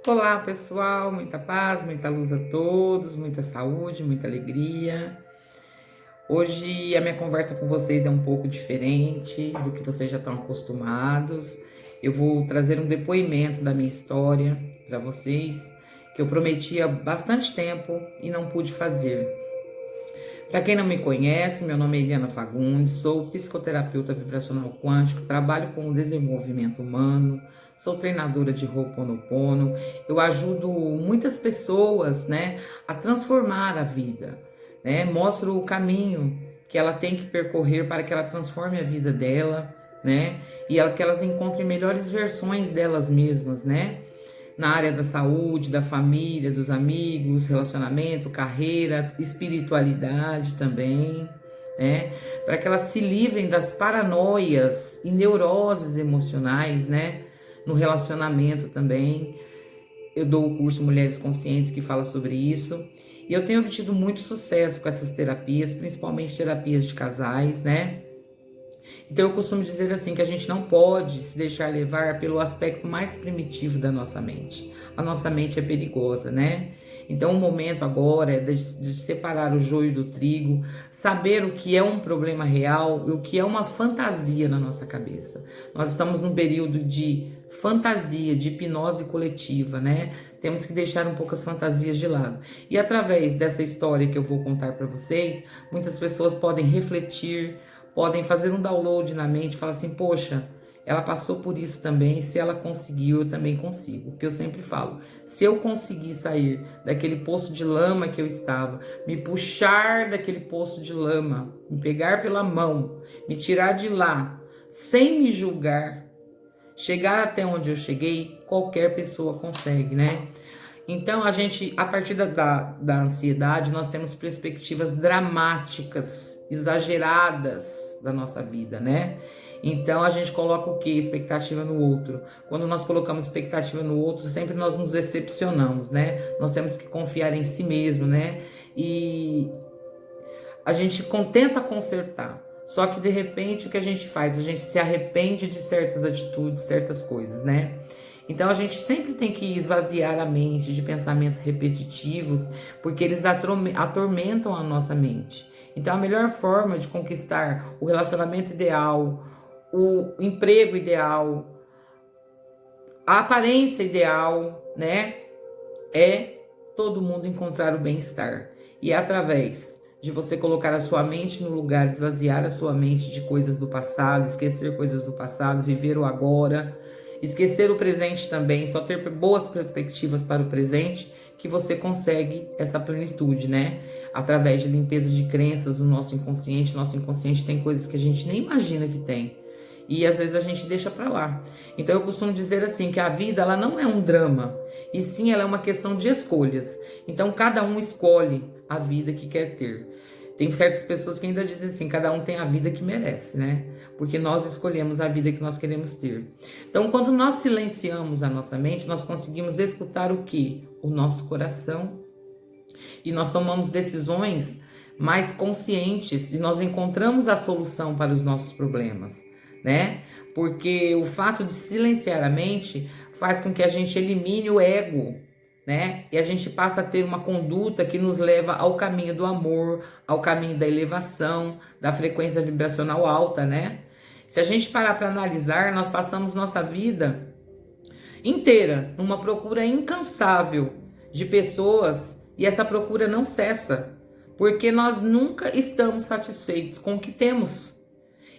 Olá, pessoal, muita paz, muita luz a todos, muita saúde, muita alegria. Hoje a minha conversa com vocês é um pouco diferente do que vocês já estão acostumados. Eu vou trazer um depoimento da minha história para vocês, que eu prometi há bastante tempo e não pude fazer. Para quem não me conhece, meu nome é Eliana Fagundes, sou psicoterapeuta vibracional quântico, trabalho com o desenvolvimento humano, sou treinadora de Ho'oponopono. Eu ajudo muitas pessoas, a transformar a vida, Mostro o caminho que ela tem que percorrer para que ela transforme a vida dela, E que elas encontrem melhores versões delas mesmas, Na área da saúde, da família, dos amigos, relacionamento, carreira, espiritualidade também, Para que elas se livrem das paranoias e neuroses emocionais, No relacionamento também. Eu dou o curso Mulheres Conscientes que fala sobre isso. E eu tenho obtido muito sucesso com essas terapias, principalmente terapias de casais, Então eu costumo dizer assim que a gente não pode se deixar levar pelo aspecto mais primitivo da nossa mente. A nossa mente é perigosa, Então o momento agora é de separar o joio do trigo, saber o que é um problema real e o que é uma fantasia na nossa cabeça. Nós estamos num período de fantasia, de hipnose coletiva, Temos que deixar um pouco as fantasias de lado. E através dessa história que eu vou contar para vocês, muitas pessoas podem refletir, podem fazer um download na mente, falar assim, poxa, ela passou por isso também, se ela conseguiu, eu também consigo. Porque eu sempre falo, se eu conseguir sair daquele poço de lama que eu estava, me puxar daquele poço de lama, me pegar pela mão, me tirar de lá, sem me julgar, chegar até onde eu cheguei, qualquer pessoa consegue, Então, a gente, a partir da ansiedade, nós temos perspectivas dramáticas, exageradas da nossa vida, Então, a gente coloca o quê? Expectativa no outro. Quando nós colocamos expectativa no outro, sempre nós nos decepcionamos, Nós temos que confiar em si mesmo, E a gente tenta consertar. Só que, de repente, o que a gente faz? A gente se arrepende de certas atitudes, certas coisas, Então a gente sempre tem que esvaziar a mente de pensamentos repetitivos, porque eles atormentam a nossa mente. Então a melhor forma de conquistar o relacionamento ideal, o emprego ideal, a aparência ideal, É todo mundo encontrar o bem-estar. E é através de você colocar a sua mente no lugar, esvaziar a sua mente de coisas do passado, esquecer coisas do passado, viver o agora, esquecer o presente também, só ter boas perspectivas para o presente, que você consegue essa plenitude, Através de limpeza de crenças no nosso inconsciente. Nosso inconsciente tem coisas que a gente nem imagina que tem. E às vezes a gente deixa para lá. Então eu costumo dizer assim, que a vida ela não é um drama, e sim ela é uma questão de escolhas. Então cada um escolhe a vida que quer ter. Tem certas pessoas que ainda dizem assim, cada um tem a vida que merece, Porque nós escolhemos a vida que nós queremos ter. Então quando nós silenciamos a nossa mente, nós conseguimos escutar o quê? O nosso coração. E nós tomamos decisões mais conscientes e nós encontramos a solução para os nossos problemas, Porque o fato de silenciar a mente faz com que a gente elimine o ego, E a gente passa a ter uma conduta que nos leva ao caminho do amor, ao caminho da elevação, da frequência vibracional alta, Se a gente parar para analisar, nós passamos nossa vida inteira numa procura incansável de pessoas e essa procura não cessa, porque nós nunca estamos satisfeitos com o que temos.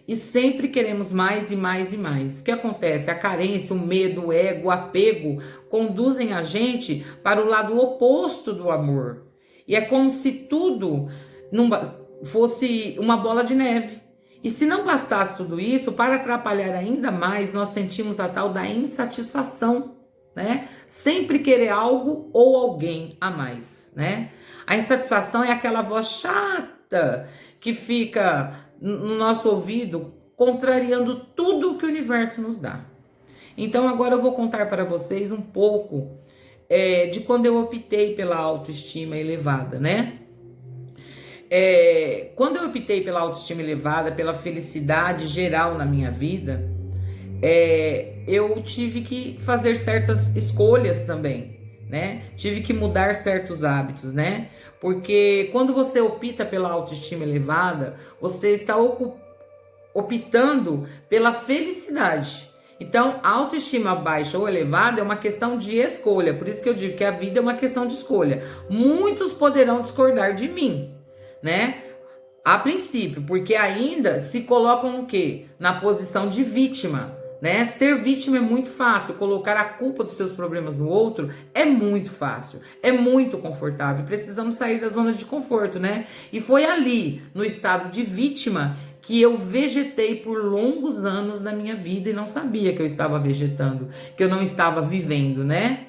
E sempre queremos mais e mais e mais. O que acontece? A carência, o medo, o ego, o apego conduzem a gente para o lado oposto do amor. E é como se tudo fosse uma bola de neve. E se não bastasse tudo isso, para atrapalhar ainda mais, nós sentimos a tal da insatisfação, Sempre querer algo ou alguém a mais, A insatisfação é aquela voz chata que fica no nosso ouvido, contrariando tudo que o universo nos dá. Então agora eu vou contar para vocês um pouco de quando eu optei pela autoestima elevada, Quando eu optei pela autoestima elevada, pela felicidade geral na minha vida, eu tive que fazer certas escolhas também, né? Tive que mudar certos hábitos, né? Porque quando você opta pela autoestima elevada, você está optando pela felicidade. Então, a autoestima baixa ou elevada é uma questão de escolha. Por isso que eu digo que a vida é uma questão de escolha. Muitos poderão discordar de mim, né? A princípio, porque ainda se colocam no quê? Na posição de vítima, né? Ser vítima é muito fácil, colocar a culpa dos seus problemas no outro é muito fácil, é muito confortável. Precisamos sair da zona de conforto, né? E foi ali, no estado de vítima, que eu vegetei por longos anos da minha vida e não sabia que eu estava vegetando, que eu não estava vivendo, né?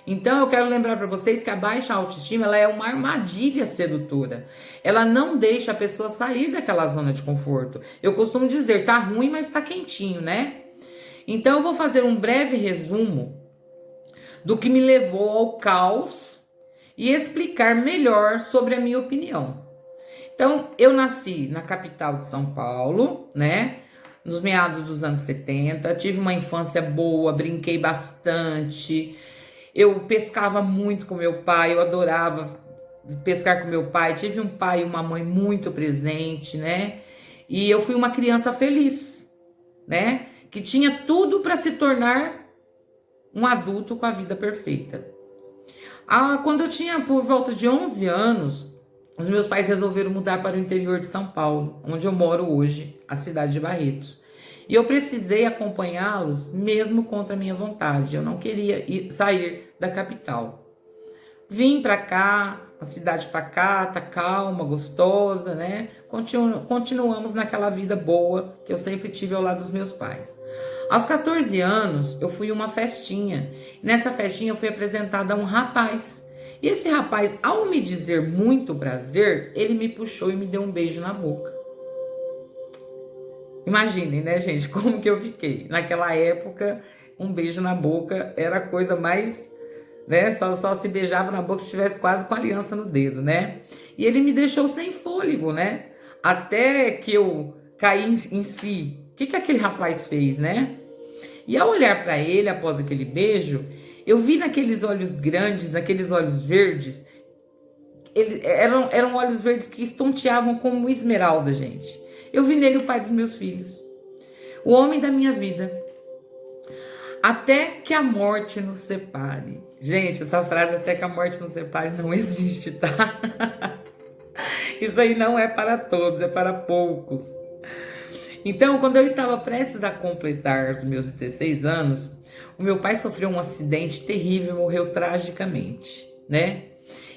Então eu quero lembrar para vocês que a baixa autoestima, ela é uma armadilha sedutora. Ela não deixa a pessoa sair daquela zona de conforto. Eu costumo dizer, tá ruim, mas tá quentinho, né? Então eu vou fazer um breve resumo do que me levou ao caos e explicar melhor sobre a minha opinião. Então, eu nasci na capital de São Paulo, né? Nos meados dos anos 70, tive uma infância boa, brinquei bastante. Eu pescava muito com meu pai, eu adorava pescar com meu pai. Tive um pai e uma mãe muito presente, né? E eu fui uma criança feliz, né? Que tinha tudo para se tornar um adulto com a vida perfeita. Quando eu tinha por volta de 11 anos, os meus pais resolveram mudar para o interior de São Paulo, onde eu moro hoje, a cidade de Barretos. E eu precisei acompanhá-los mesmo contra a minha vontade. Eu não queria sair da capital. Vim para cá, a cidade pacata, calma, gostosa, né? Continuamos naquela vida boa que eu sempre tive ao lado dos meus pais. Aos 14 anos, eu fui a uma festinha. Nessa festinha eu fui apresentada a um rapaz. E esse rapaz, ao me dizer muito prazer, ele me puxou e me deu um beijo na boca. Imaginem, né, gente, como que eu fiquei. Naquela época, um beijo na boca era a coisa mais, né, só se beijava na boca se estivesse quase com a aliança no dedo, né? E ele me deixou sem fôlego, né? Até que eu caí em si. O que aquele rapaz fez, né? E ao olhar para ele após aquele beijo, eu vi naqueles olhos grandes, naqueles olhos verdes, eram olhos verdes que estonteavam como esmeralda, gente. Eu vi nele o pai dos meus filhos, o homem da minha vida. Até que a morte nos separe. Gente, essa frase, até que a morte nos separe, não existe, tá? Isso aí não é para todos, é para poucos. Então, quando eu estava prestes a completar os meus 16 anos, o meu pai sofreu um acidente terrível e morreu tragicamente, né?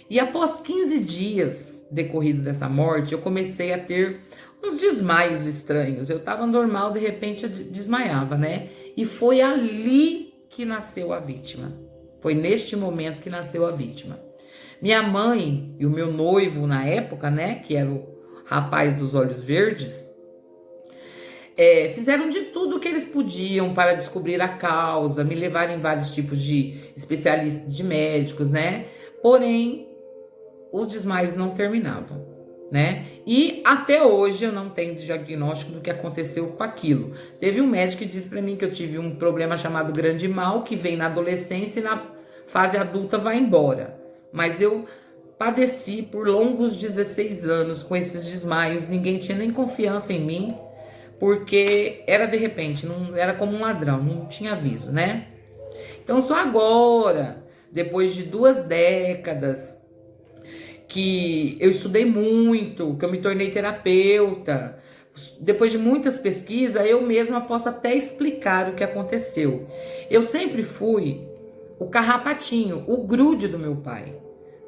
E após 15 dias decorrido dessa morte, eu comecei a ter uns desmaios estranhos. Eu estava normal, de repente eu desmaiava, né? E foi ali que nasceu a vítima. Foi neste momento que nasceu a vítima. Minha mãe e o meu noivo na época, né? Que era o rapaz dos olhos verdes, fizeram de tudo que eles podiam para descobrir a causa, me levaram em vários tipos de especialistas, de médicos, né? Porém, os desmaios não terminavam, né? E até hoje eu não tenho diagnóstico do que aconteceu com aquilo. Teve um médico que disse para mim que eu tive um problema chamado grande mal, que vem na adolescência e na fase adulta vai embora. Mas eu padeci por longos 16 anos com esses desmaios, ninguém tinha nem confiança em mim, porque era de repente, não era como um ladrão, não tinha aviso, né? Então só agora, depois de 2 décadas, que eu estudei muito, que eu me tornei terapeuta, depois de muitas pesquisas, eu mesma posso até explicar o que aconteceu. Eu sempre fui o carrapatinho, o grude do meu pai,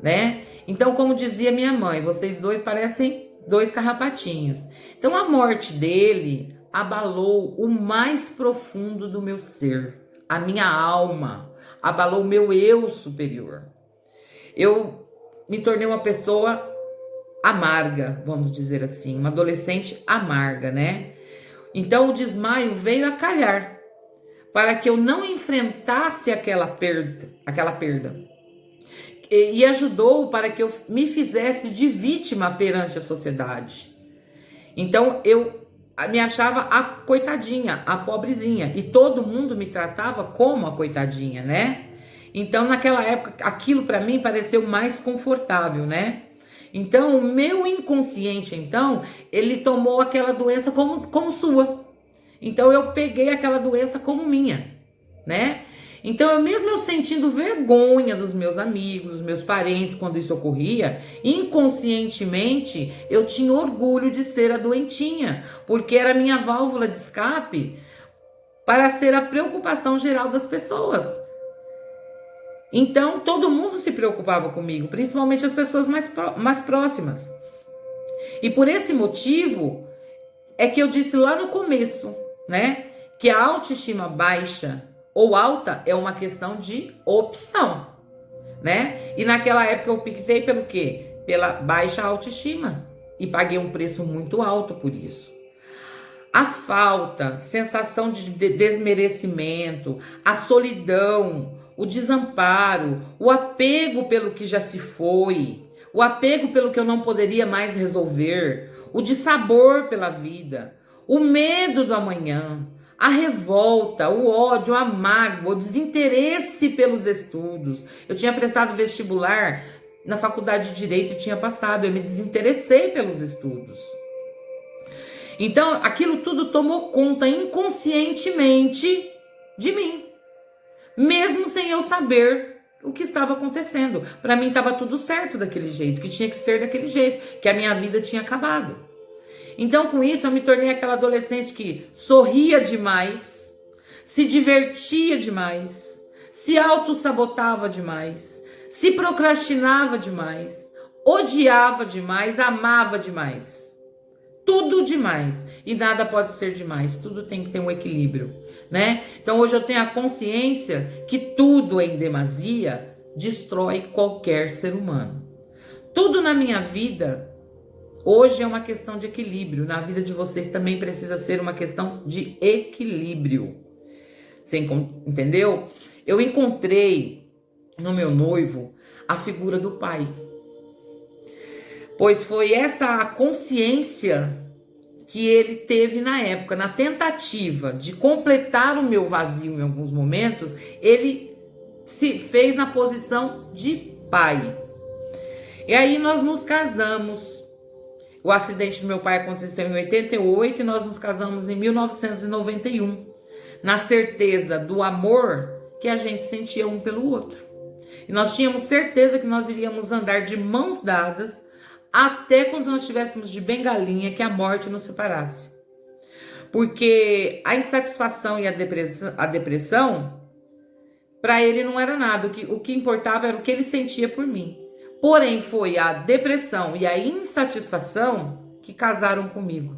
né? Então, como dizia minha mãe, vocês dois parecem 2 carrapatinhos. Então a morte dele abalou o mais profundo do meu ser, a minha alma, abalou o meu eu superior. Eu me tornei uma pessoa amarga, vamos dizer assim, uma adolescente amarga, né? Então o desmaio veio a calhar para que eu não enfrentasse aquela perda. E ajudou para que eu me fizesse de vítima perante a sociedade. Então eu me achava a coitadinha, a pobrezinha. E todo mundo me tratava como a coitadinha, né? Então, naquela época, aquilo para mim pareceu mais confortável, né? Então, o meu inconsciente, então, ele tomou aquela doença como sua. Então, eu peguei aquela doença como minha, né? Então, eu sentindo vergonha dos meus amigos, dos meus parentes, quando isso ocorria, inconscientemente, eu tinha orgulho de ser a doentinha, porque era a minha válvula de escape para ser a preocupação geral das pessoas. Então, todo mundo se preocupava comigo, principalmente as pessoas mais próximas. E por esse motivo, é que eu disse lá no começo, né, que a autoestima baixa ou alta é uma questão de opção, né? E naquela época eu optei pelo quê? Pela baixa autoestima e paguei um preço muito alto por isso. A falta, sensação de desmerecimento, a solidão, o desamparo, o apego pelo que já se foi, o apego pelo que eu não poderia mais resolver, o dissabor pela vida, o medo do amanhã, a revolta, o ódio, a mágoa, o desinteresse pelos estudos. Eu tinha prestado vestibular na faculdade de Direito e tinha passado, eu me desinteressei pelos estudos. Então, aquilo tudo tomou conta inconscientemente de mim, mesmo sem eu saber o que estava acontecendo. Para mim estava tudo certo daquele jeito, que tinha que ser daquele jeito, que a minha vida tinha acabado. Então, com isso, eu me tornei aquela adolescente que sorria demais, se divertia demais, se autossabotava demais, se procrastinava demais, odiava demais, amava demais. Tudo demais. E nada pode ser demais. Tudo tem que ter um equilíbrio, né? Então, hoje eu tenho a consciência que tudo em demasia destrói qualquer ser humano. Tudo na minha vida hoje é uma questão de equilíbrio. Na vida de vocês também precisa ser uma questão de equilíbrio. Você entendeu? Eu encontrei no meu noivo a figura do pai. Pois foi essa consciência que ele teve na época, na tentativa de completar o meu vazio em alguns momentos, ele se fez na posição de pai. E aí nós nos casamos. O acidente do meu pai aconteceu em 88 e nós nos casamos em 1991, na certeza do amor que a gente sentia um pelo outro. E nós tínhamos certeza que nós iríamos andar de mãos dadas até quando nós estivéssemos de bengalinha, que a morte nos separasse. Porque a insatisfação e a depressão para ele não era nada. O que importava era o que ele sentia por mim. Porém, foi a depressão e a insatisfação que casaram comigo,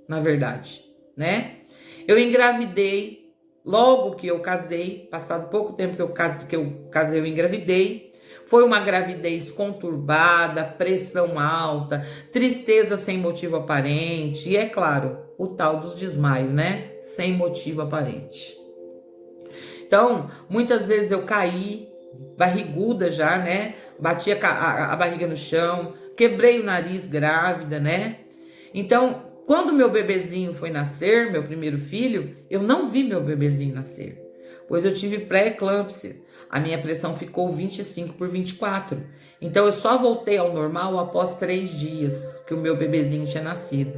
na verdade, né? Eu engravidei logo que eu casei, passado pouco tempo que eu casei, eu engravidei. Foi uma gravidez conturbada, pressão alta, tristeza sem motivo aparente e, é claro, o tal dos desmaios, né? Sem motivo aparente. Então, muitas vezes eu caí, barriguda já, né? Bati a barriga no chão, quebrei o nariz grávida, né? Então, quando meu bebezinho foi nascer, meu primeiro filho, eu não vi meu bebezinho nascer, pois eu tive pré-eclâmpsia. A minha pressão ficou 25/24. Então eu só voltei ao normal após 3 dias que o meu bebezinho tinha nascido.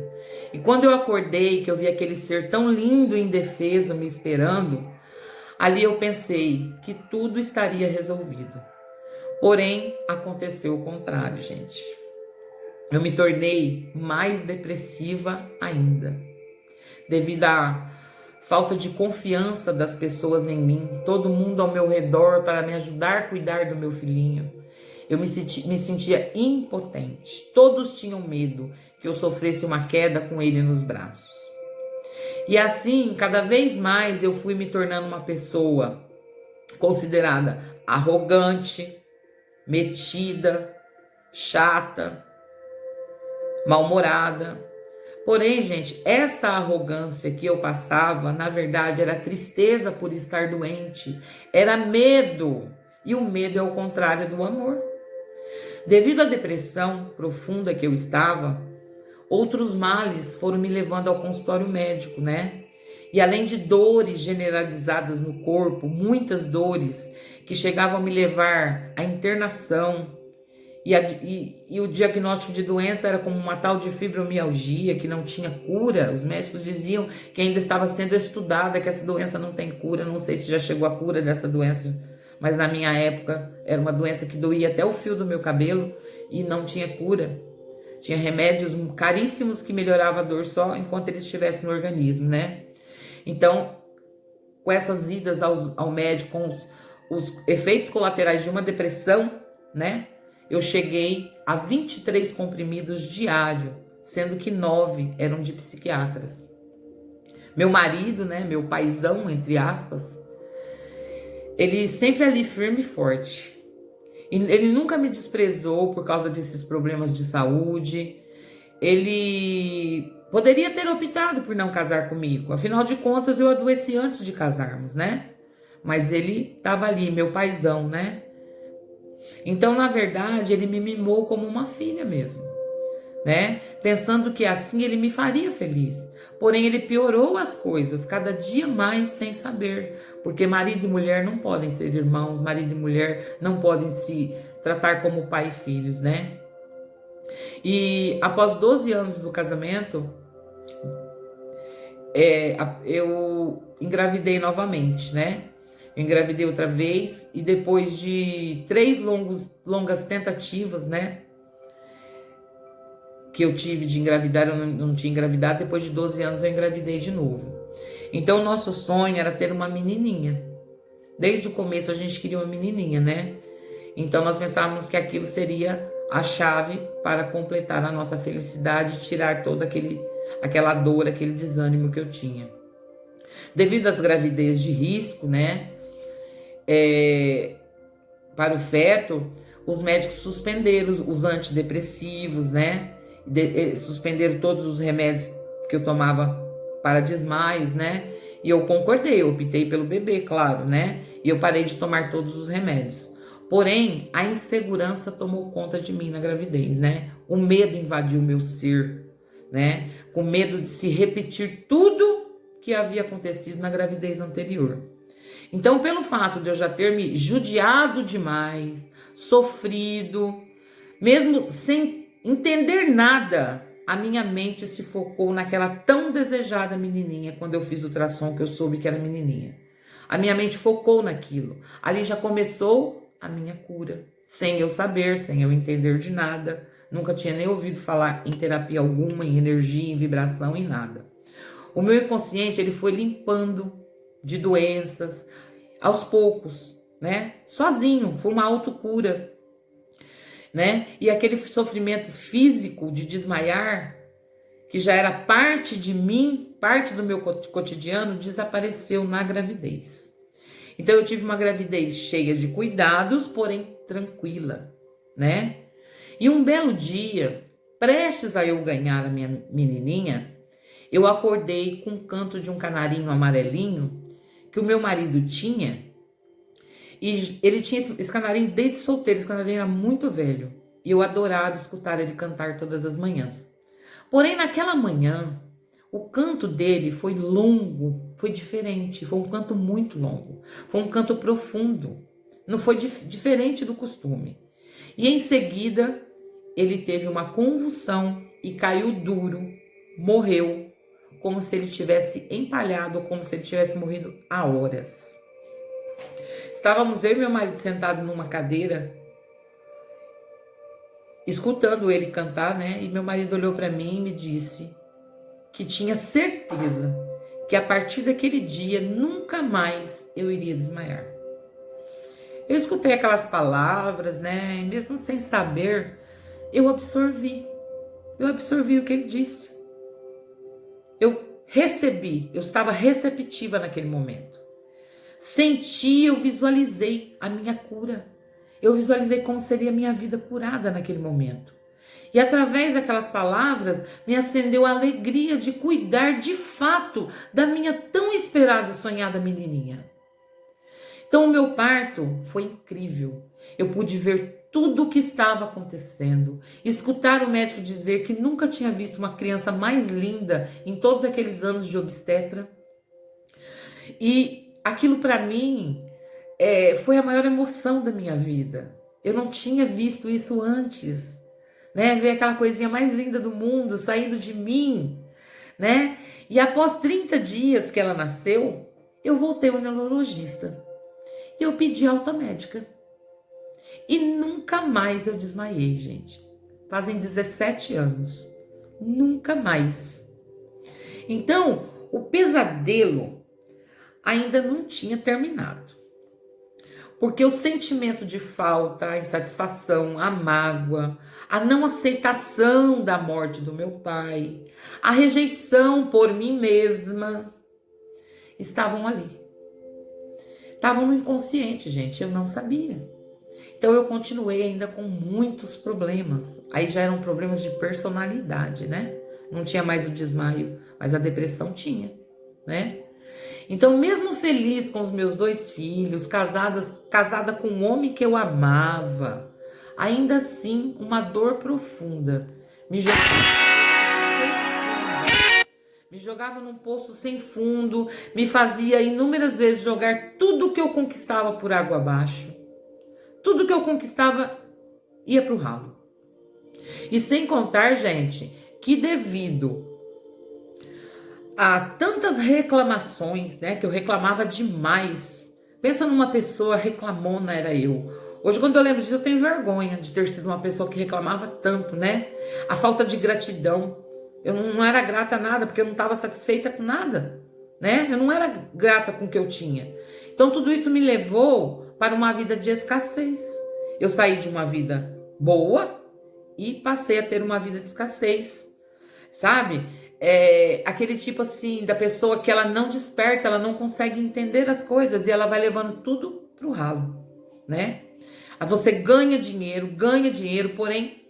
E quando eu acordei, que eu vi aquele ser tão lindo e indefeso me esperando, ali eu pensei que tudo estaria resolvido. Porém, aconteceu o contrário, gente. Eu me tornei mais depressiva ainda, devido à falta de confiança das pessoas em mim, todo mundo ao meu redor para me ajudar a cuidar do meu filhinho. Eu me sentia impotente. Todos tinham medo que eu sofresse uma queda com ele nos braços. E assim, cada vez mais eu fui me tornando uma pessoa considerada arrogante, metida, chata, mal-humorada. Porém, gente, essa arrogância que eu passava, na verdade, era tristeza por estar doente, era medo, e o medo é o contrário do amor. Devido à depressão profunda que eu estava, outros males foram me levando ao consultório médico, né? E além de dores generalizadas no corpo, muitas dores que chegavam a me levar à internação, e o diagnóstico de doença era como uma tal de fibromialgia, que não tinha cura. Os médicos diziam que ainda estava sendo estudada, que essa doença não tem cura. Não sei se já chegou a cura dessa doença, mas na minha época era uma doença que doía até o fio do meu cabelo e não tinha cura. Tinha remédios caríssimos que melhoravam a dor só enquanto ele estivesse no organismo, né? Então, com essas idas ao médico, com os efeitos colaterais de uma depressão, né? Eu cheguei a 23 comprimidos diários, sendo que 9 eram de psiquiatras. Meu marido, né, meu paizão, entre aspas, ele sempre ali firme e forte. Ele nunca me desprezou por causa desses problemas de saúde. Ele poderia ter optado por não casar comigo. Afinal de contas, eu adoeci antes de casarmos, né? Mas ele estava ali, meu paizão, né? Então, na verdade, ele me mimou como uma filha mesmo, né? Pensando que assim ele me faria feliz. Porém, ele piorou as coisas cada dia mais sem saber. Porque marido e mulher não podem ser irmãos, marido e mulher não podem se tratar como pai e filhos, né? E após 12 anos do casamento, eu engravidei novamente, né? Eu engravidei outra vez e depois de 3 longas tentativas, né? Que eu tive de engravidar, eu não tinha engravidado. Depois de 12 anos eu engravidei de novo. Então o nosso sonho era ter uma menininha. Desde o começo a gente queria uma menininha, né? Então nós pensávamos que aquilo seria a chave para completar a nossa felicidade, tirar toda aquela dor, aquele desânimo que eu tinha. Devido às gravidez de risco, né? Para o feto, os médicos suspenderam os antidepressivos, né? Suspenderam todos os remédios que eu tomava para desmaios, né? E eu concordei, eu optei pelo bebê, claro, né? E eu parei de tomar todos os remédios. Porém, a insegurança tomou conta de mim na gravidez, né? O medo invadiu o meu ser, né? Com medo de se repetir tudo que havia acontecido na gravidez anterior. Então, pelo fato de eu já ter me judiado demais, sofrido, mesmo sem entender nada, a minha mente se focou naquela tão desejada menininha. Quando eu fiz o ultrassom, que eu soube que era menininha, a minha mente focou naquilo. Ali já começou a minha cura, sem eu saber, sem eu entender de nada. Nunca tinha nem ouvido falar em terapia alguma, em energia, em vibração, em nada. O meu inconsciente, ele foi limpando de doenças aos poucos, né? Sozinho, foi uma autocura, né? E aquele sofrimento físico de desmaiar, que já era parte de mim, parte do meu cotidiano, desapareceu na gravidez. Então eu tive uma gravidez cheia de cuidados, porém tranquila, né? E um belo dia, prestes a eu ganhar a minha menininha, eu acordei com o canto de um canarinho amarelinho que o meu marido tinha. E ele tinha esse canarinho desde solteiro. Esse canarinho era muito velho. E eu adorava escutar ele cantar todas as manhãs. Porém, naquela manhã, o canto dele foi longo, foi diferente. Foi um canto muito longo. Foi um canto profundo. Não foi diferente do costume. E em seguida, ele teve uma convulsão e caiu duro, morreu, como se ele tivesse empalhado, como se ele tivesse morrido há horas. Estávamos eu e meu marido sentados numa cadeira, escutando ele cantar, né? E meu marido olhou para mim e me disse que tinha certeza que a partir daquele dia nunca mais eu iria desmaiar. Eu escutei aquelas palavras, né? E mesmo sem saber, eu absorvi o que ele disse. Eu recebi, eu estava receptiva naquele momento. Senti, eu visualizei a minha cura. Eu visualizei como seria a minha vida curada naquele momento. E através daquelas palavras, me acendeu a alegria de cuidar de fato da minha tão esperada e sonhada menininha. Então o meu parto foi incrível. Eu pude ver tudo o que estava acontecendo, escutar o médico dizer que nunca tinha visto uma criança mais linda em todos aqueles anos de obstetra. E aquilo para mim foi a maior emoção da minha vida. Eu não tinha visto isso antes, né? Ver aquela coisinha mais linda do mundo saindo de mim, né? E após 30 dias que ela nasceu, eu voltei ao neurologista. E eu pedi alta médica. E nunca mais eu desmaiei, gente. Fazem 17 anos. Nunca mais. Então, o pesadelo ainda não tinha terminado. Porque o sentimento de falta, a insatisfação, a mágoa, a não aceitação da morte do meu pai, a rejeição por mim mesma, estavam ali. Estavam no inconsciente, gente, eu não sabia. Então eu continuei ainda com muitos problemas. Aí já eram problemas de personalidade, né? Não tinha mais o desmaio, mas a depressão tinha, né? Então, mesmo feliz com os meus 2 filhos, casada com um homem que eu amava, ainda assim uma dor profunda me jogava num poço sem fundo, me fazia inúmeras vezes jogar tudo que eu conquistava por água abaixo. Tudo que eu conquistava ia pro ralo. E sem contar, gente, que devido a tantas reclamações, né, que eu reclamava demais. Pensa numa pessoa reclamona, era eu. Hoje, quando eu lembro disso, eu tenho vergonha de ter sido uma pessoa que reclamava tanto, né? A falta de gratidão. Eu não era grata a nada, porque eu não estava satisfeita com nada, né? Eu não era grata com o que eu tinha. Então, tudo isso me levou para uma vida de escassez. Eu saí de uma vida boa e passei a ter uma vida de escassez, sabe? Aquele tipo assim, da pessoa que ela não desperta, ela não consegue entender as coisas e ela vai levando tudo pro ralo, né? Você ganha dinheiro, porém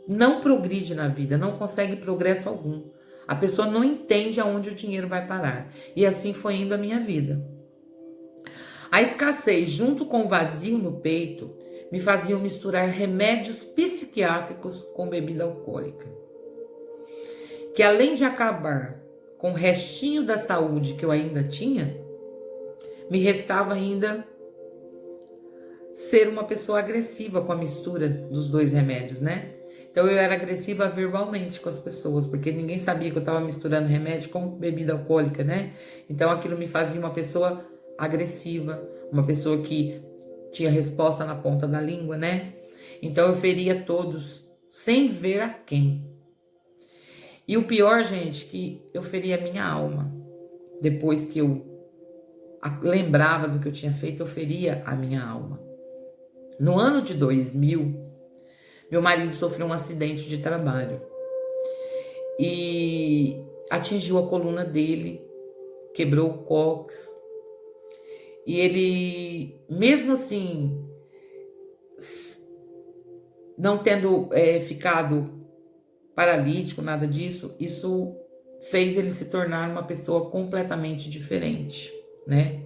não progride na vida, não consegue progresso algum. A pessoa não entende aonde o dinheiro vai parar. E assim foi indo a minha vida. A escassez, junto com o vazio no peito, me faziam misturar remédios psiquiátricos com bebida alcoólica. Que além de acabar com o restinho da saúde que eu ainda tinha, me restava ainda ser uma pessoa agressiva com a mistura dos 2 remédios, né? Então eu era agressiva verbalmente com as pessoas, porque ninguém sabia que eu estava misturando remédio com bebida alcoólica, né? Então aquilo me fazia uma pessoa agressiva, uma pessoa que tinha resposta na ponta da língua, né? Então eu feria todos, sem ver a quem. E o pior, gente, que eu feria a minha alma. Depois que eu lembrava do que eu tinha feito, eu feria a minha alma. No ano de 2000, meu marido sofreu um acidente de trabalho. E atingiu a coluna dele, quebrou o cóccix. E ele, mesmo assim, não tendo ficado paralítico, nada disso, isso fez ele se tornar uma pessoa completamente diferente, né?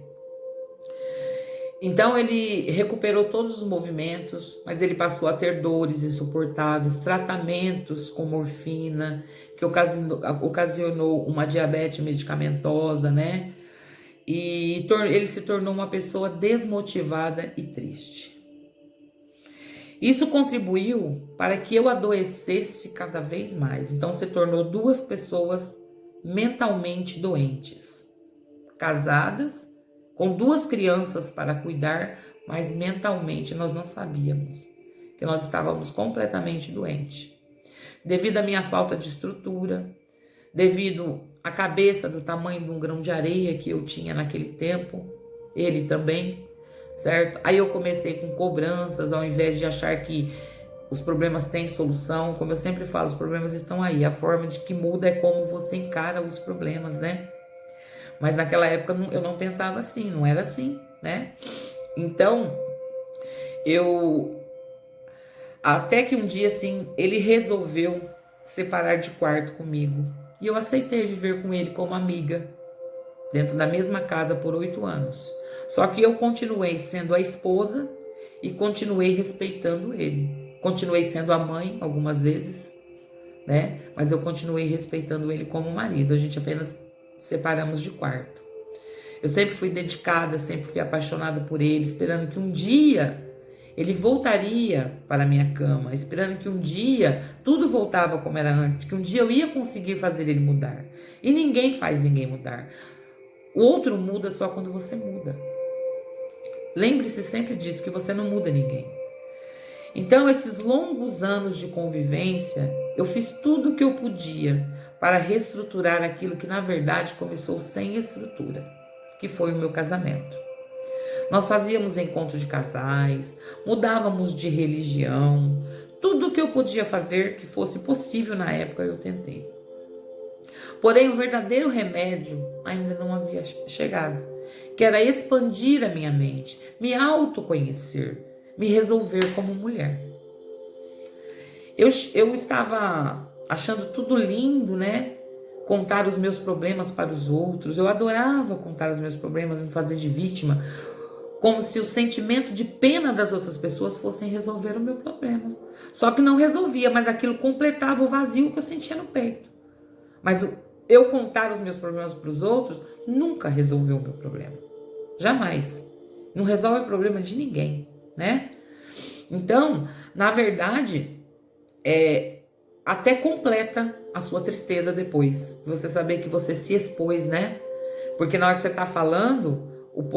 Então ele recuperou todos os movimentos, mas ele passou a ter dores insuportáveis, tratamentos com morfina, que ocasionou uma diabetes medicamentosa, né? E ele se tornou uma pessoa desmotivada e triste. Isso contribuiu para que eu adoecesse cada vez mais. Então se tornou 2 pessoas mentalmente doentes, casadas, com 2 crianças para cuidar, mas mentalmente nós não sabíamos que nós estávamos completamente doentes. Devido à minha falta de estrutura, devido à cabeça do tamanho de um grão de areia que eu tinha naquele tempo, ele também, certo? Aí eu comecei com cobranças, ao invés de achar que os problemas têm solução. Como eu sempre falo, os problemas estão aí. A forma de que muda é como você encara os problemas, né? Mas naquela época eu não pensava assim, não era assim, né? Então, até que um dia, assim, ele resolveu separar de quarto comigo. E eu aceitei viver com ele como amiga, dentro da mesma casa por 8 anos. Só que eu continuei sendo a esposa e continuei respeitando ele. Continuei sendo a mãe algumas vezes, né? Mas eu continuei respeitando ele como marido. A gente apenas separamos de quarto. Eu sempre fui dedicada, sempre fui apaixonada por ele, esperando que um dia ele voltaria para a minha cama, esperando que um dia tudo voltava como era antes, que um dia eu ia conseguir fazer ele mudar. E ninguém faz ninguém mudar. O outro muda só quando você muda. Lembre-se sempre disso, que você não muda ninguém. Então, esses longos anos de convivência, eu fiz tudo o que eu podia para reestruturar aquilo que, na verdade, começou sem estrutura, que foi o meu casamento. Nós fazíamos encontro de casais, mudávamos de religião, tudo o que eu podia fazer que fosse possível na época eu tentei. Porém, o verdadeiro remédio ainda não havia chegado, que era expandir a minha mente, me autoconhecer, me resolver como mulher. Eu estava achando tudo lindo, né? Contar os meus problemas para os outros. Eu adorava contar os meus problemas, me fazer de vítima, como se o sentimento de pena das outras pessoas fossem resolver o meu problema. Só que não resolvia, mas aquilo completava o vazio que eu sentia no peito. Mas eu contar os meus problemas para os outros nunca resolveu o meu problema. Jamais. Não resolve o problema de ninguém, né? Então, na verdade, até completa a sua tristeza depois. Você saber que você se expôs, né? Porque na hora que você tá falando,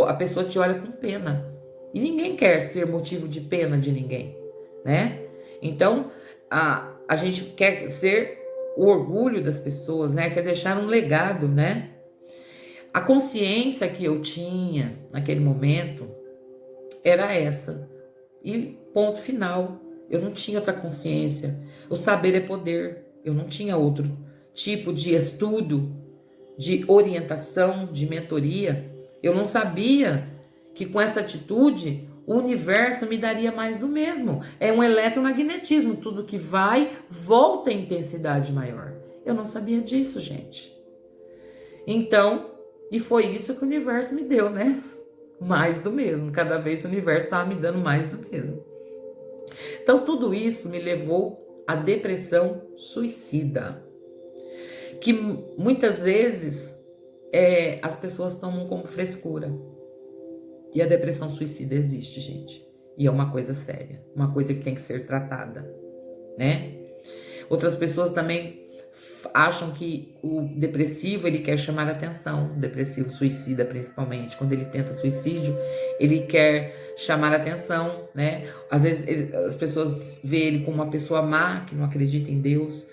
a pessoa te olha com pena. E ninguém quer ser motivo de pena de ninguém, né? Então, a gente quer ser o orgulho das pessoas, né? Quer deixar um legado, né? A consciência que eu tinha naquele momento era essa. E ponto final. Eu não tinha outra consciência. O saber é poder. Eu não tinha outro tipo de estudo, de orientação, de mentoria. Eu não sabia que com essa atitude o universo me daria mais do mesmo. É um eletromagnetismo. Tudo que vai, volta em intensidade maior. Eu não sabia disso, gente. Então, e foi isso que o universo me deu, né? Mais do mesmo. Cada vez o universo estava me dando mais do mesmo. Então, tudo isso me levou à depressão suicida. Que muitas vezes as pessoas tomam como frescura. E a depressão suicida existe, gente. E é uma coisa séria. Uma coisa que tem que ser tratada, né? Outras pessoas também acham que o depressivo, ele quer chamar atenção. O depressivo suicida, principalmente. Quando ele tenta suicídio, ele quer chamar atenção, né? Às vezes as pessoas veem ele como uma pessoa má, que não acredita em Deus.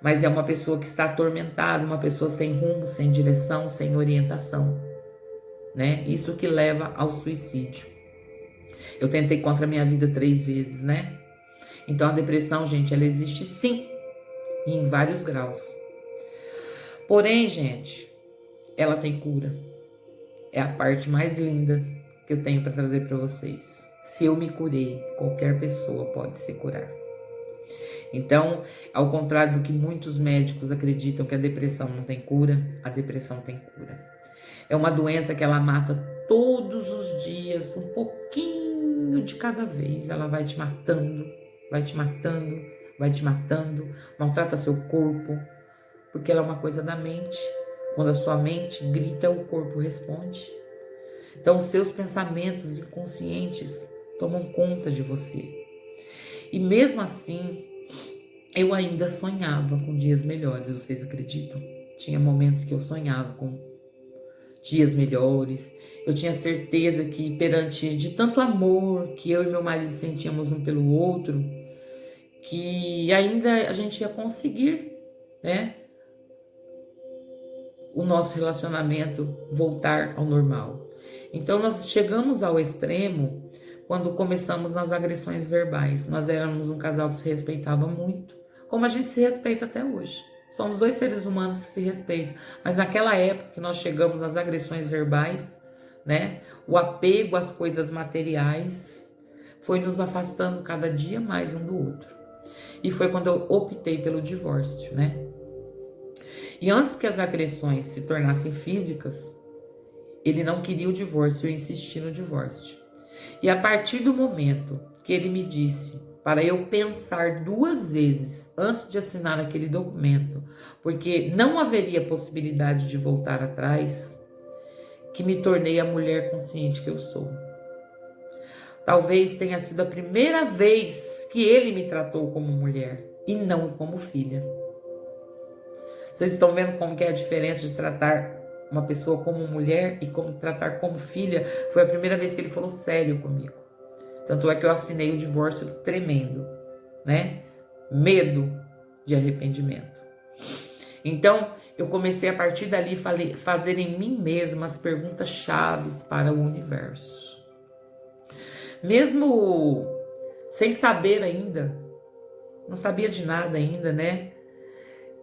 Mas é uma pessoa que está atormentada, uma pessoa sem rumo, sem direção, sem orientação, né? Isso que leva ao suicídio. Eu tentei contra a minha vida 3 vezes, né? Então a depressão, gente, ela existe sim, e em vários graus. Porém, gente, ela tem cura. É a parte mais linda que eu tenho para trazer para vocês. Se eu me curei, qualquer pessoa pode se curar. Então, ao contrário do que muitos médicos acreditam que a depressão não tem cura, a depressão tem cura. É uma doença que ela mata todos os dias, um pouquinho de cada vez. Ela vai te matando, vai te matando, vai te matando, maltrata seu corpo, porque ela é uma coisa da mente. Quando a sua mente grita, o corpo responde. Então, os seus pensamentos inconscientes tomam conta de você. E mesmo assim, eu ainda sonhava com dias melhores, vocês acreditam? Tinha momentos que eu sonhava com dias melhores. Eu tinha certeza que perante de tanto amor que eu e meu marido sentíamos um pelo outro, que ainda a gente ia conseguir, né? O nosso relacionamento voltar ao normal. Então nós chegamos ao extremo quando começamos nas agressões verbais. Nós éramos um casal que se respeitava muito, como a gente se respeita até hoje. Somos 2 seres humanos que se respeitam. Mas naquela época que nós chegamos nas agressões verbais, né? O apego às coisas materiais foi nos afastando cada dia mais um do outro. E foi quando eu optei pelo divórcio, né? E antes que as agressões se tornassem físicas, ele não queria o divórcio, eu insisti no divórcio. E a partir do momento que ele me disse para eu pensar 2 vezes antes de assinar aquele documento, porque não haveria possibilidade de voltar atrás, que me tornei a mulher consciente que eu sou. Talvez tenha sido a primeira vez que ele me tratou como mulher e não como filha. Vocês estão vendo como que é a diferença de tratar uma pessoa como mulher e como tratar como filha? Foi a primeira vez que ele falou sério comigo. Tanto é que eu assinei o divórcio tremendo, né? Medo de arrependimento. Então, eu comecei a partir dali fazer em mim mesma as perguntas chaves para o universo. Mesmo sem saber ainda, não sabia de nada ainda, né?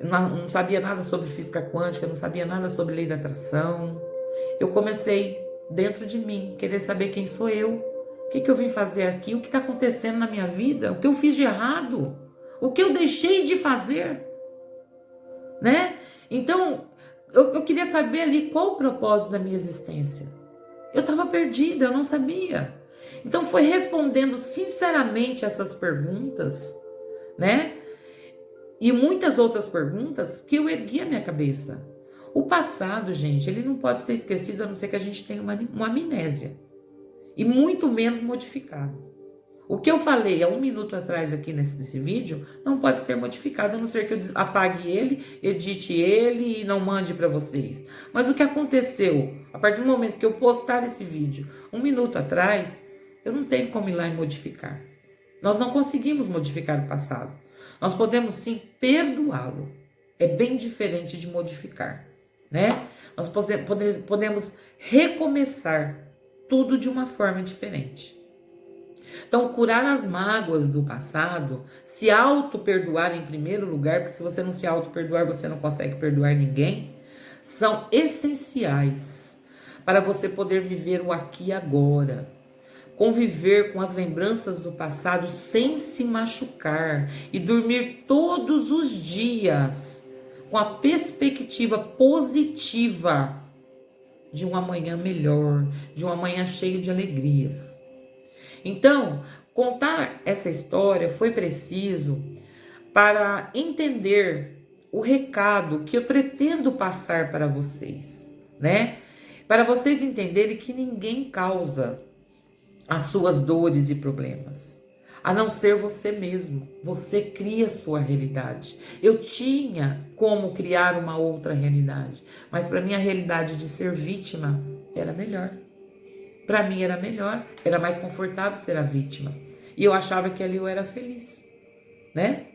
Não sabia nada sobre física quântica, não sabia nada sobre lei da atração. Eu comecei dentro de mim, querer saber quem sou eu, o que eu vim fazer aqui, o que está acontecendo na minha vida, o que eu fiz de errado, o que eu deixei de fazer, né? Então, eu queria saber ali qual o propósito da minha existência. Eu estava perdida, eu não sabia. Então, foi respondendo sinceramente essas perguntas, né? E muitas outras perguntas que eu ergui a minha cabeça. O passado, gente, ele não pode ser esquecido a não ser que a gente tenha uma amnésia. E muito menos modificado. O que eu falei há 1 minuto atrás aqui nesse vídeo não pode ser modificado, a não ser que eu apague ele, edite ele e não mande para vocês. Mas o que aconteceu, a partir do momento que eu postar esse vídeo 1 minuto atrás, eu não tenho como ir lá e modificar. Nós não conseguimos modificar o passado. Nós podemos sim perdoá-lo. É bem diferente de modificar, né? Nós podemos recomeçar tudo de uma forma diferente. Então, curar as mágoas do passado, se auto-perdoar em primeiro lugar, porque se você não se auto-perdoar, você não consegue perdoar ninguém, são essenciais para você poder viver o aqui e agora. Conviver com as lembranças do passado sem se machucar e dormir todos os dias com a perspectiva positiva de um amanhã melhor, de um amanhã cheio de alegrias. Então, contar essa história foi preciso para entender o recado que eu pretendo passar para vocês, né? Para vocês entenderem que ninguém causa as suas dores e problemas, a não ser você mesmo. Você cria a sua realidade. Eu tinha como criar uma outra realidade, mas para mim a realidade de ser vítima era melhor. Para mim era melhor, era mais confortável ser a vítima. E eu achava que ali eu era feliz, né?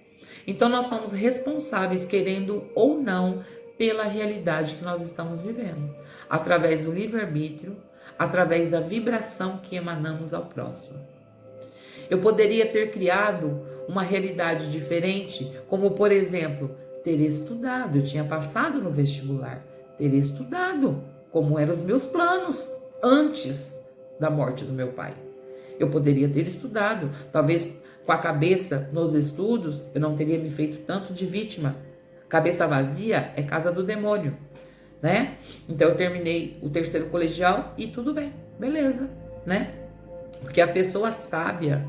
Então nós somos responsáveis, querendo ou não, pela realidade que nós estamos vivendo, através do livre-arbítrio, através da vibração que emanamos ao próximo. Eu poderia ter criado uma realidade diferente, como por exemplo, ter estudado. Eu tinha passado no vestibular, ter estudado, como eram os meus planos antes da morte do meu pai. Eu poderia ter estudado, talvez com a cabeça nos estudos, eu não teria me feito tanto de vítima. Cabeça vazia é casa do demônio, né? Então eu terminei o 3º colegial e tudo bem, beleza, né? Porque a pessoa sábia,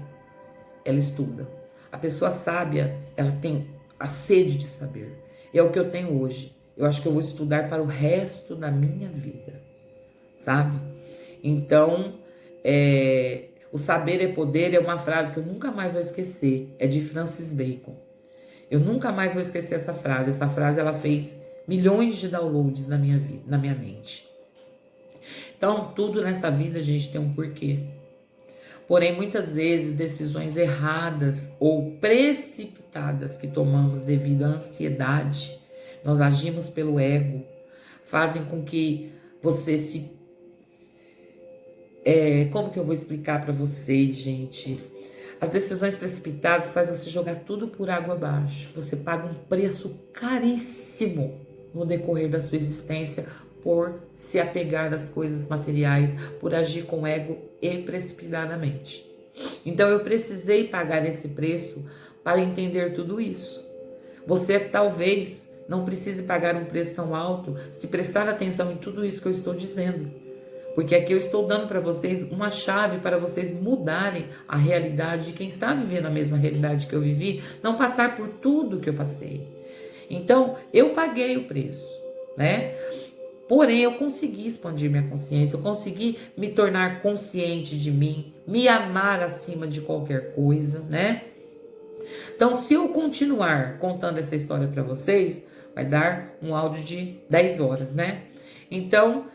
ela estuda. A pessoa sábia, ela tem a sede de saber. E é o que eu tenho hoje. Eu acho que eu vou estudar para o resto da minha vida, sabe? Então, o saber é poder é uma frase que eu nunca mais vou esquecer. É de Francis Bacon. Eu nunca mais vou esquecer essa frase. Essa frase, ela fez milhões de downloads na minha vida, na minha mente. Então, tudo nessa vida, gente, tem um porquê. Porém, muitas vezes, decisões erradas ou precipitadas que tomamos devido à ansiedade, nós agimos pelo ego, fazem com que você se... como que eu vou explicar para vocês, gente? As decisões precipitadas fazem você jogar tudo por água abaixo. Você paga um preço caríssimo no decorrer da sua existência por se apegar às coisas materiais, por agir com ego e precipitadamente. Então eu precisei pagar esse preço para entender tudo isso. Você talvez não precise pagar um preço tão alto se prestar atenção em tudo isso que eu estou dizendo. Porque aqui eu estou dando para vocês uma chave para vocês mudarem a realidade de quem está vivendo a mesma realidade que eu vivi, não passar por tudo que eu passei. Então, eu paguei o preço, né? Porém, eu consegui expandir minha consciência, eu consegui me tornar consciente de mim, me amar acima de qualquer coisa, né? Então, se eu continuar contando essa história para vocês, vai dar um áudio de 10 horas, né? Então,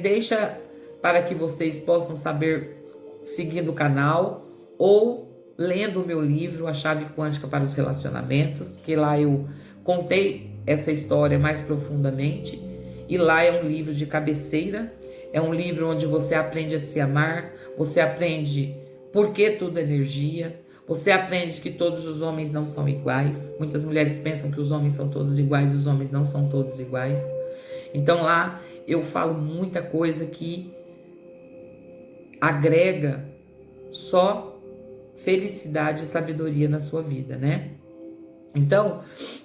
deixa para que vocês possam saber seguindo o canal ou lendo o meu livro, A Chave Quântica para os Relacionamentos, que lá eu contei essa história mais profundamente. E lá é um livro de cabeceira, é um livro onde você aprende a se amar, você aprende por que tudo é energia, você aprende que todos os homens não são iguais. Muitas mulheres pensam que os homens são todos iguais e os homens não são todos iguais. Então lá eu falo muita coisa que agrega só felicidade e sabedoria na sua vida, né? Então,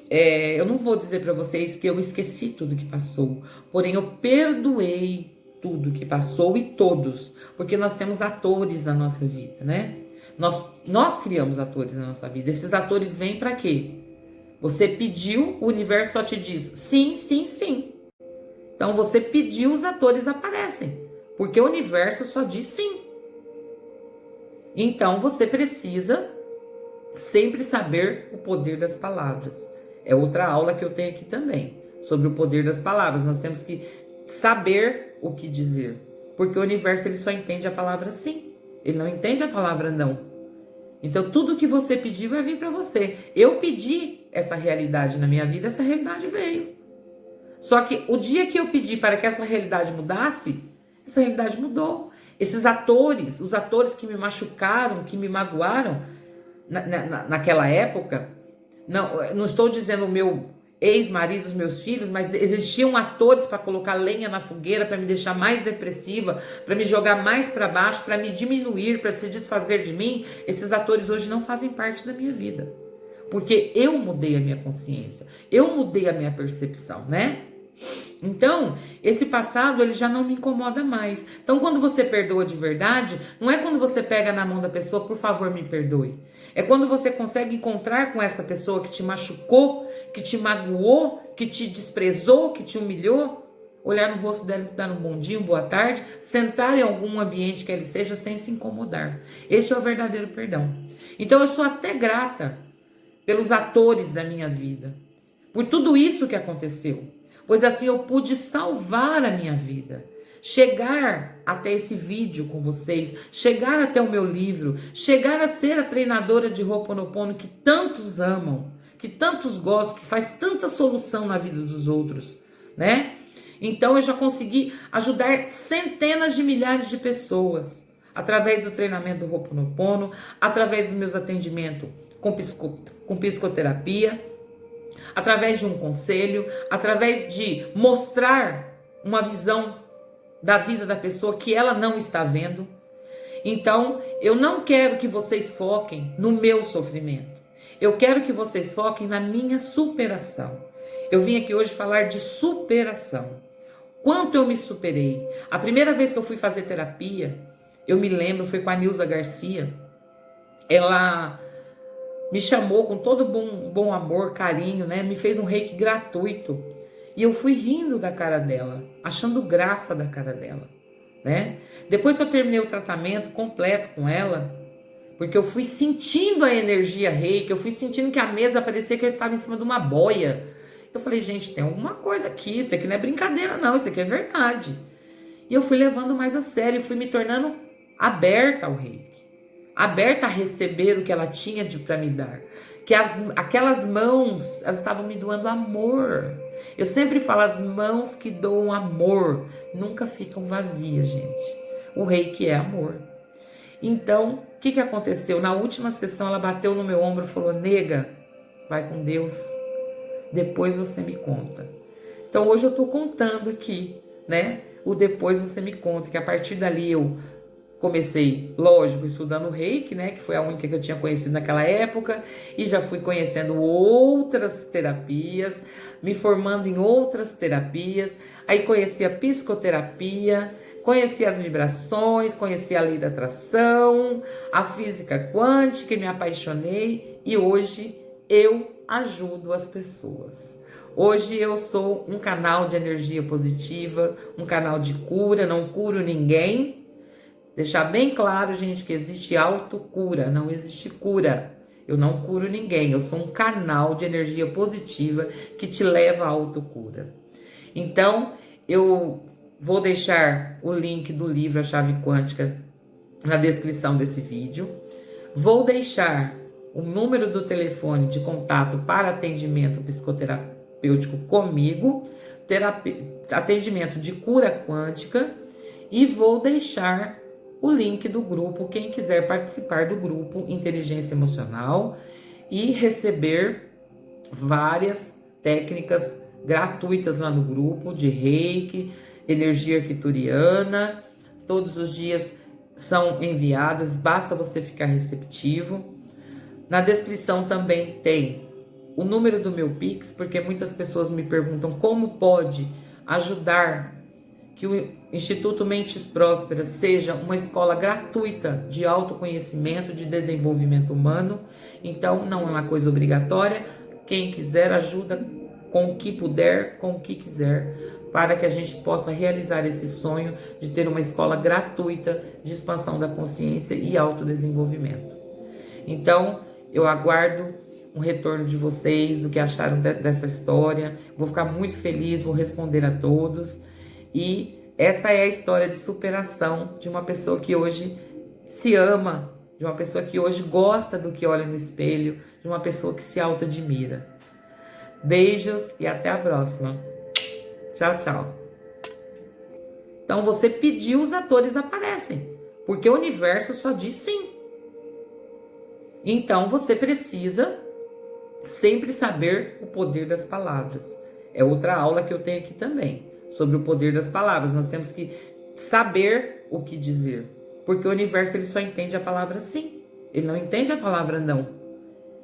eu não vou dizer para vocês que eu esqueci tudo que passou, porém eu perdoei tudo que passou e todos, porque nós temos atores na nossa vida, né? Nós criamos atores na nossa vida. Esses atores vêm para quê? Você pediu, o universo só te diz sim, sim, sim. Então você pediu, os atores aparecem, porque o universo só diz sim. Então você precisa sempre saber o poder das palavras. É outra aula que eu tenho aqui também, sobre o poder das palavras. Nós temos que saber o que dizer, porque o universo ele só entende a palavra sim, ele não entende a palavra não. Então tudo que você pedir vai vir para você. Eu pedi essa realidade na minha vida, essa realidade veio. Só que o dia que eu pedi para que essa realidade mudasse, essa realidade mudou. Esses atores, os atores que me machucaram, que me magoaram, naquela época, não estou dizendo o meu ex-marido, os meus filhos, mas existiam atores para colocar lenha na fogueira, para me deixar mais depressiva, para me jogar mais para baixo, para me diminuir, para se desfazer de mim. Esses atores hoje não fazem parte da minha vida, porque eu mudei a minha consciência, eu mudei a minha percepção, né? Então, esse passado, ele já não me incomoda mais. Então, quando você perdoa de verdade, não é quando você pega na mão da pessoa, por favor, me perdoe. É quando você consegue encontrar com essa pessoa que te machucou, que te magoou, que te desprezou, que te humilhou, olhar no rosto dela e dar um bom dia, uma boa tarde, sentar em algum ambiente que ele seja sem se incomodar. Esse é o verdadeiro perdão. Então, eu sou até grata pelos atores da minha vida, por tudo isso que aconteceu. Pois assim eu pude salvar a minha vida, chegar até esse vídeo com vocês, chegar até o meu livro, chegar a ser a treinadora de Ho'oponopono que tantos amam, que tantos gostam, que faz tanta solução na vida dos outros, né? Então eu já consegui ajudar centenas de milhares de pessoas através do treinamento do Ho'oponopono, através dos meus atendimentos com psicoterapia, através de um conselho, através de mostrar uma visão da vida da pessoa que ela não está vendo. Então, eu não quero que vocês foquem no meu sofrimento. Eu quero que vocês foquem na minha superação. Eu vim aqui hoje falar de superação. Quanto eu me superei. A primeira vez que eu fui fazer terapia, eu me lembro, foi com a Nilza Garcia. Ela me chamou com todo bom amor, carinho, né? Me fez um reiki gratuito. E eu fui rindo da cara dela, achando graça da cara dela, né? Depois que eu terminei o tratamento completo com ela, porque eu fui sentindo a energia reiki, eu fui sentindo que a mesa parecia que eu estava em cima de uma boia. Eu falei, gente, tem alguma coisa aqui, isso aqui não é brincadeira não, isso aqui é verdade. E eu fui levando mais a sério, fui me tornando aberta ao reiki. Aberta a receber o que ela tinha para me dar, que aquelas mãos, elas estavam me doando amor. Eu sempre falo, as mãos que doam amor nunca ficam vazias, gente. O reiki é amor. Então, o que aconteceu? Na última sessão, ela bateu no meu ombro e falou, nega, vai com Deus, depois você me conta. Então, hoje eu estou contando aqui, né? O depois você me conta, que a partir dali eu comecei, lógico, estudando reiki, né, que foi a única que eu tinha conhecido naquela época, e já fui conhecendo outras terapias, me formando em outras terapias, aí conheci a psicoterapia, conheci as vibrações, conheci a lei da atração, a física quântica, e me apaixonei, e hoje eu ajudo as pessoas. Hoje eu sou um canal de energia positiva, um canal de cura, não curo ninguém. Deixar bem claro, gente, que existe autocura, não existe cura. Eu não curo ninguém, eu sou um canal de energia positiva que te leva à autocura. Então, eu vou deixar o link do livro A Chave Quântica na descrição desse vídeo. Vou deixar o número do telefone de contato para atendimento psicoterapêutico comigo, atendimento de cura quântica, e vou deixar o link do grupo, quem quiser participar do grupo Inteligência Emocional e receber várias técnicas gratuitas lá no grupo de Reiki, energia arcturiana. Todos os dias são enviadas, basta você ficar receptivo. Na descrição também tem o número do meu Pix, porque muitas pessoas me perguntam como pode ajudar que o Instituto Mentes Prósperas seja uma escola gratuita de autoconhecimento, de desenvolvimento humano. Então, não é uma coisa obrigatória. Quem quiser ajuda com o que puder, com o que quiser, para que a gente possa realizar esse sonho de ter uma escola gratuita de expansão da consciência e autodesenvolvimento. Então, eu aguardo um retorno de vocês, o que acharam dessa história. Vou ficar muito feliz, vou responder a todos. E essa é a história de superação de uma pessoa que hoje se ama, de uma pessoa que hoje gosta do que olha no espelho, de uma pessoa que se autoadmira. Beijos e até a próxima. Tchau, tchau. Então você pediu, os atores aparecem, porque o universo só diz sim. Então você precisa sempre saber o poder das palavras. É outra aula que eu tenho aqui também, sobre o poder das palavras. Nós temos que saber o que dizer, porque o universo ele só entende a palavra sim, ele não entende a palavra não.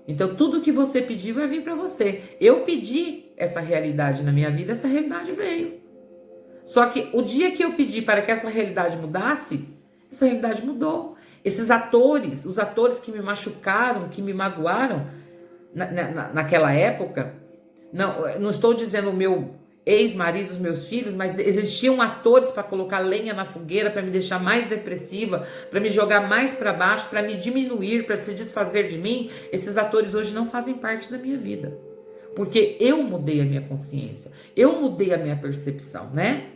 Então tudo que você pedir vai vir para você. Eu pedi essa realidade na minha vida, essa realidade veio. Só que o dia que eu pedi para que essa realidade mudasse, essa realidade mudou. Esses atores, os atores que me machucaram, que me magoaram naquela época, não estou dizendo o meu ex-marido, os meus filhos, mas existiam atores para colocar lenha na fogueira, para me deixar mais depressiva, para me jogar mais para baixo, para me diminuir, para se desfazer de mim. Esses atores hoje não fazem parte da minha vida, porque eu mudei a minha consciência, eu mudei a minha percepção, né?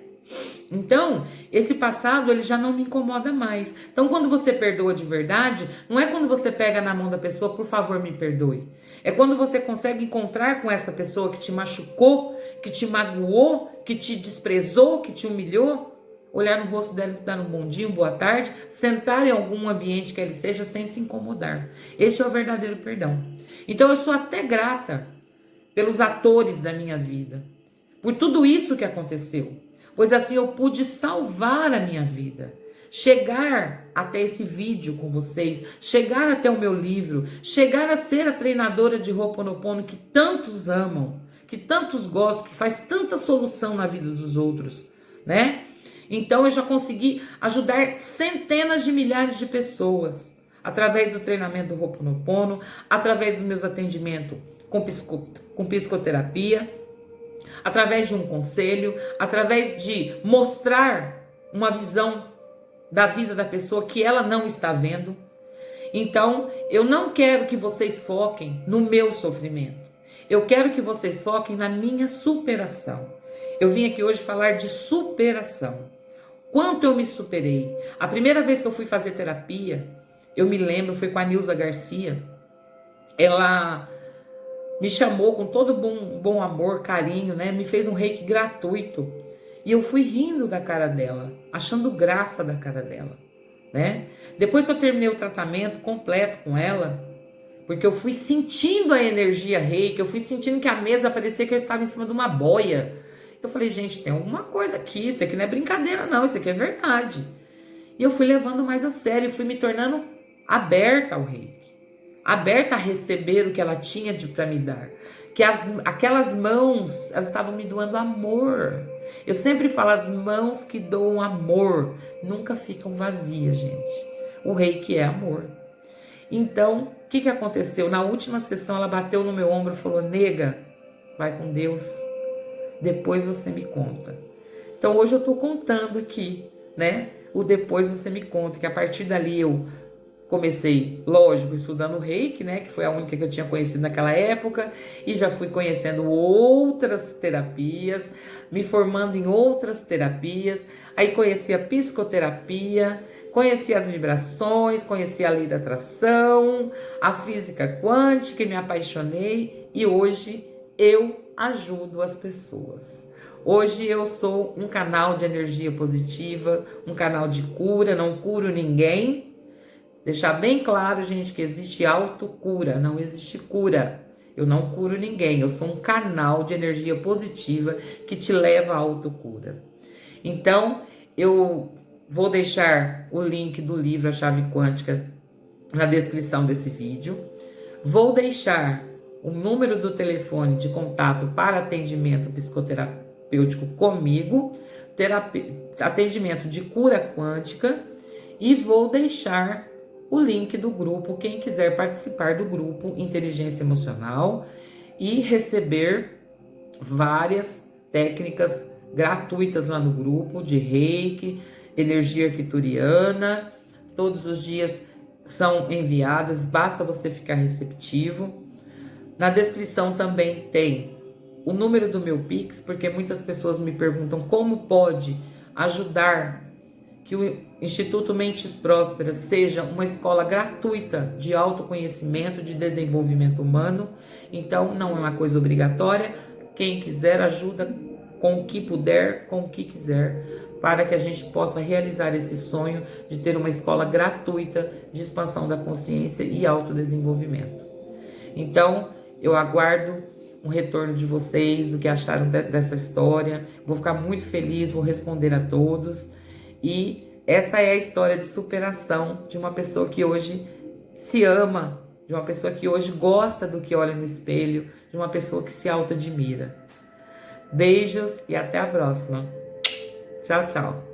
Então, esse passado, ele já não me incomoda mais. Então, quando você perdoa de verdade, não é quando você pega na mão da pessoa, por favor, me perdoe. É quando você consegue encontrar com essa pessoa que te machucou, que te magoou, que te desprezou, que te humilhou, olhar no rosto dela e dar um bom dia, uma boa tarde, sentar em algum ambiente que ele seja sem se incomodar. Esse é o verdadeiro perdão. Então, eu sou até grata pelos atores da minha vida, por tudo isso que aconteceu. Pois assim eu pude salvar a minha vida, chegar até esse vídeo com vocês, chegar até o meu livro, chegar a ser a treinadora de Ho'oponopono que tantos amam, que tantos gostam, que faz tanta solução na vida dos outros, né? Então eu já consegui ajudar centenas de milhares de pessoas através do treinamento do Ho'oponopono, através dos meus atendimentos com psicoterapia, através de um conselho, através de mostrar uma visão da vida da pessoa que ela não está vendo. Então, eu não quero que vocês foquem no meu sofrimento. Eu quero que vocês foquem na minha superação. Eu vim aqui hoje falar de superação. Quanto eu me superei. A primeira vez que eu fui fazer terapia, eu me lembro, foi com a Nilza Garcia. Ela me chamou com todo bom amor, carinho, né? Me fez um reiki gratuito. E eu fui rindo da cara dela, achando graça da cara dela, né? Depois que eu terminei o tratamento completo com ela, porque eu fui sentindo a energia reiki, eu fui sentindo que a mesa parecia que eu estava em cima de uma boia. Eu falei, gente, tem alguma coisa aqui, isso aqui não é brincadeira não, isso aqui é verdade. E eu fui levando mais a sério, fui me tornando aberta ao reiki. Aberta a receber o que ela tinha para me dar, que aquelas mãos, elas estavam me doando amor, Eu sempre falo, as mãos que doam amor nunca ficam vazias, gente. O reiki é amor. Então, o que aconteceu? Na última sessão, ela bateu no meu ombro e falou, nega, vai com Deus, depois você me conta. Então, hoje eu tô contando aqui, né? O depois você me conta, que a partir dali eu comecei, lógico, estudando reiki, né? Que foi a única que eu tinha conhecido naquela época. E já fui conhecendo outras terapias, me formando em outras terapias. Aí conheci a psicoterapia, conheci as vibrações, conheci a lei da atração, a física quântica e me apaixonei. E hoje eu ajudo as pessoas. Hoje eu sou um canal de energia positiva, um canal de cura, não curo ninguém. Deixar bem claro, gente, que existe autocura, não existe cura. Eu não curo ninguém, eu sou um canal de energia positiva que te leva à autocura. Então, eu vou deixar o link do livro A Chave Quântica na descrição desse vídeo. Vou deixar o número do telefone de contato para atendimento psicoterapêutico comigo, atendimento de cura quântica, e vou deixar o link do grupo, quem quiser participar do grupo Inteligência Emocional e receber várias técnicas gratuitas lá no grupo de reiki, energia arcturiana, todos os dias são enviadas, basta você ficar receptivo. Na descrição também tem o número do meu Pix, porque muitas pessoas me perguntam como pode ajudar que o Instituto Mentes Prósperas seja uma escola gratuita de autoconhecimento, de desenvolvimento humano. Então, não é uma coisa obrigatória. Quem quiser ajuda com o que puder, com o que quiser, para que a gente possa realizar esse sonho de ter uma escola gratuita de expansão da consciência e autodesenvolvimento. Então, eu aguardo um retorno de vocês, o que acharam dessa história. Vou ficar muito feliz, vou responder a todos. E essa é a história de superação de uma pessoa que hoje se ama, de uma pessoa que hoje gosta do que olha no espelho, de uma pessoa que se autoadmira. Beijos e até a próxima. Tchau, tchau.